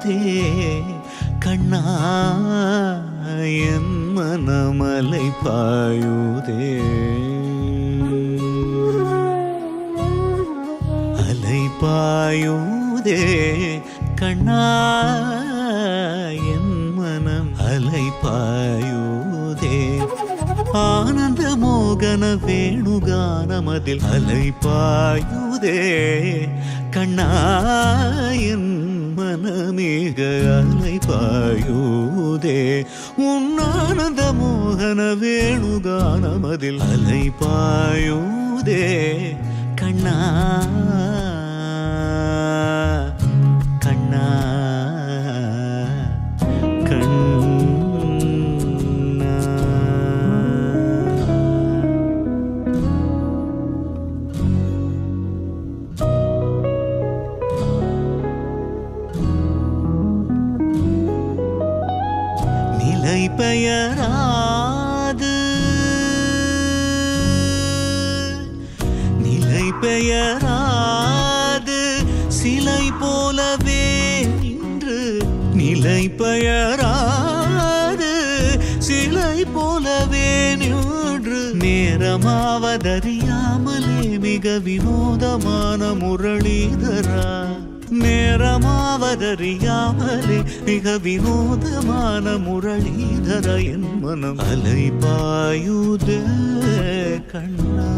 பாயுதே கண்ணா என் மனமலை பாயுதே அலை பாயுதே கண்ணா என் மனம் அலை பாயுதே ஆனந்த மோகன வேணுகானமதில் அலை பாயுதே கண்ணா என் மனமேக அலை பாயுதே உன் ஆனந்த மோகன வேணுகானமதில் அலை பாயுதே கண்ணா கண்ணா நிலை பெயராது நிலை பெயராது சிலை போலவே நின்று நிலை பெயராது சிலை போலவே நின்று நேரமாவதறியாமலே மிக வினோதமான முரளிதரா நேரமாவதறியாமலே மிக வினோதமான முரளிதர என் மனம் அலை பாயுதே கண்ணா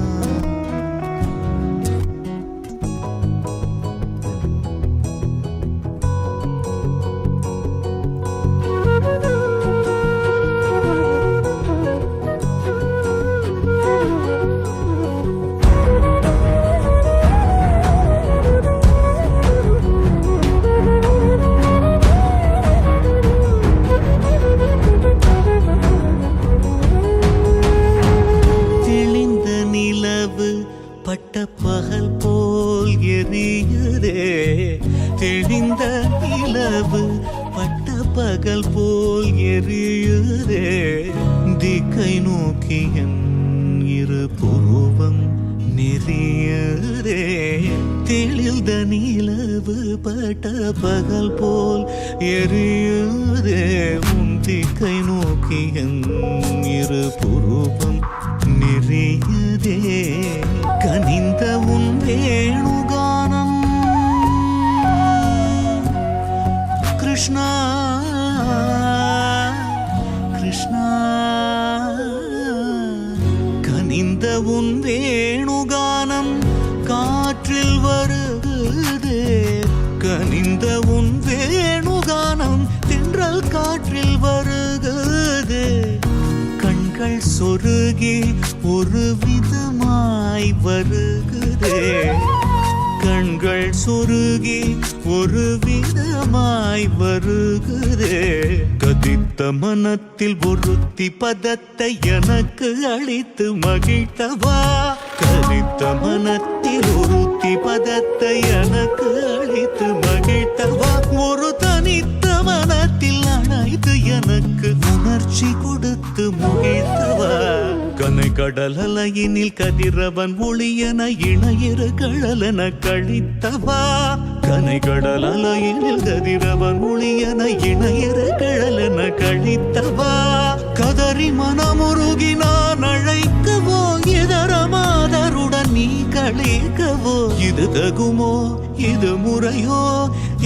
பட்ட பகல் போல் எரியுதே தெளிந்த நிலவு பட்ட பகல் போல் எரியுதே திக்கை நோக்கி என் இரு புருவம் நெறியதே தெளிந்த நிலவு பட்ட பகல் போல் எரியுதே உன் திக்கை நோக்கி என் இரு புருவம் நெறியதே கனிந்த உன் வேணுகானம் கிருஷ்ணா கிருஷ்ணா கனிந்த உன் வேணுகானம் காற்றில் வருகுதே கனிந்த உன் வேணுகானம் தென்றல் காற்றில் வருகுதே கண்கள் சொருகி ஒரு விதமாய் வருகுதே கண்கள் சொருகி ஒரு விதமாய் வருகுதே கதித்த மனத்தில் ஒருத்தி பதத்தை எனக்கு அளித்து மகிழ்த்தவா கதித்த மனத்தில் ஒருத்தி பதத்தை எனக்கு அளித்து மகிழ்த்தவா ஒரு தனித்த மனத்தில் அணைத்து எனக்கு உணர்ச்சி கொடுத்து முகிழ்த்தவா கனை கடல் அலையினில் கதிரவன் ஒளியன இணையிரு கழலென கழித்தவா கனை கடல் அலையினில் கதிரவன் ஒளியன இணையிரு கழலென கழித்தவா கதறி மனமுருகி நான் அழைக்கவோ இதர மாதருடன் நீ கழிக்கவோ இது தகுமோ இது முறையோ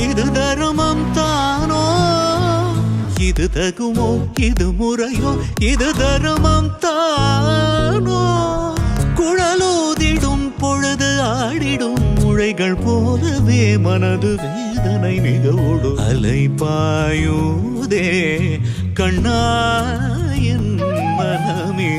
இது தர்மம் தானோ இது தகுமோ இது முறையோ இது தர்மம் தானோ குழலோதிடும் பொழுது ஆடிடும் முழைகள் போலவே மனது வேதனை மிகவோடு அலை பாயுதே கண்ணா என் மனமே